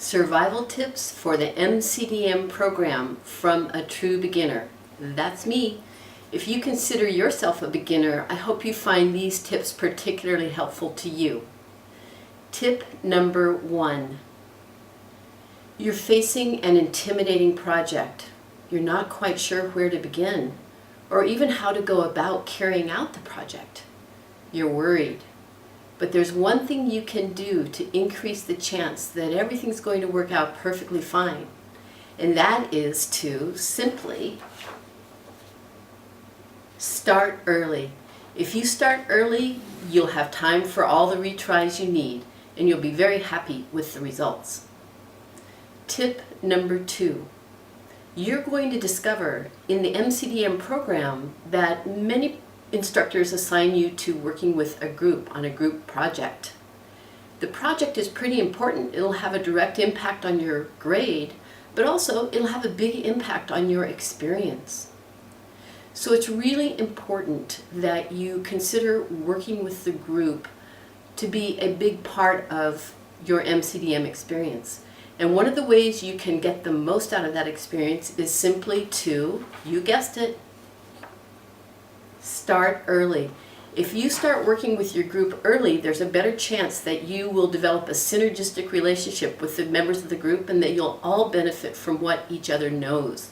Survival tips for the MCDM program from a true beginner. That's me. If you consider yourself a beginner, I hope you find these tips particularly helpful to you. Tip number 1. You're facing an intimidating project. You're not quite sure where to begin, or even how to go about carrying out the project. You're worried. But there's one thing you can do to increase the chance that everything's going to work out perfectly fine, and that is to simply start early. If you start early, you'll have time for all the retries you need, and you'll be very happy with the results. Tip number 2. You're going to discover in the MCDM program that many instructors assign you to working with a group on a group project. The project is pretty important. It'll have a direct impact on your grade, but also it'll have a big impact on your experience. So it's really important that you consider working with the group to be a big part of your MCDM experience. And one of the ways you can get the most out of that experience is simply to, you guessed it, start early. If you start working with your group early, there's a better chance that you will develop a synergistic relationship with the members of the group and that you'll all benefit from what each other knows.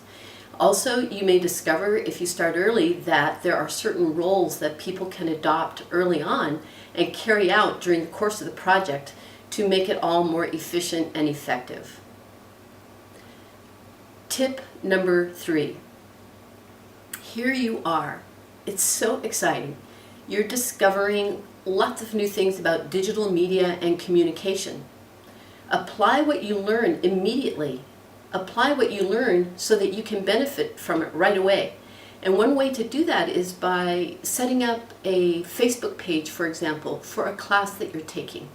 Also, you may discover if you start early that there are certain roles that people can adopt early on and carry out during the course of the project to make it all more efficient and effective. Tip number 3. Here you are. It's so exciting. You're discovering lots of new things about digital media and communication. Apply what you learn immediately. Apply what you learn so that you can benefit from it right away. And one way to do that is by setting up a Facebook page, for example, for a class that you're taking.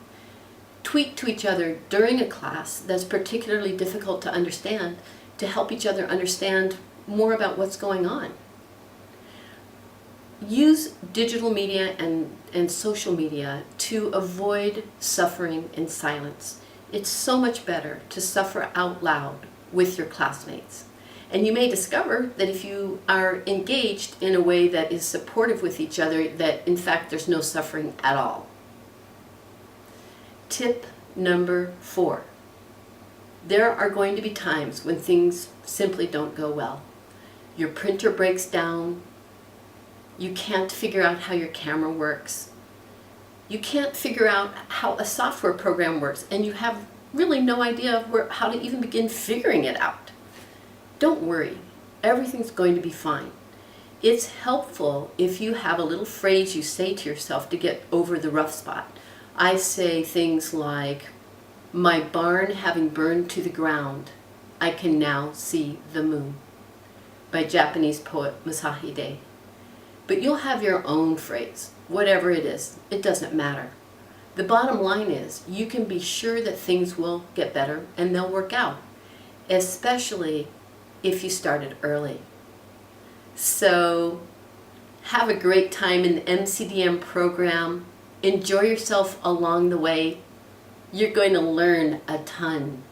Tweet to each other during a class that's particularly difficult to understand to help each other understand more about what's going on. Use digital media and social media to avoid suffering in silence. It's so much better to suffer out loud with your classmates. And you may discover that if you are engaged in a way that is supportive with each other, that in fact there's no suffering at all. Tip number 4. There are going to be times when things simply don't go well. Your printer breaks down. You can't figure out how your camera works. You can't figure out how a software program works, and you have really no idea how to even begin figuring it out. Don't worry. Everything's going to be fine. It's helpful if you have a little phrase you say to yourself to get over the rough spot. I say things like, "My barn having burned to the ground, I can now see the moon," by Japanese poet Masahide. But you'll have your own phrase, whatever it is. It doesn't matter. The bottom line is you can be sure that things will get better and they'll work out, especially if you started early. So have a great time in the MCDM program. Enjoy yourself along the way. You're going to learn a ton.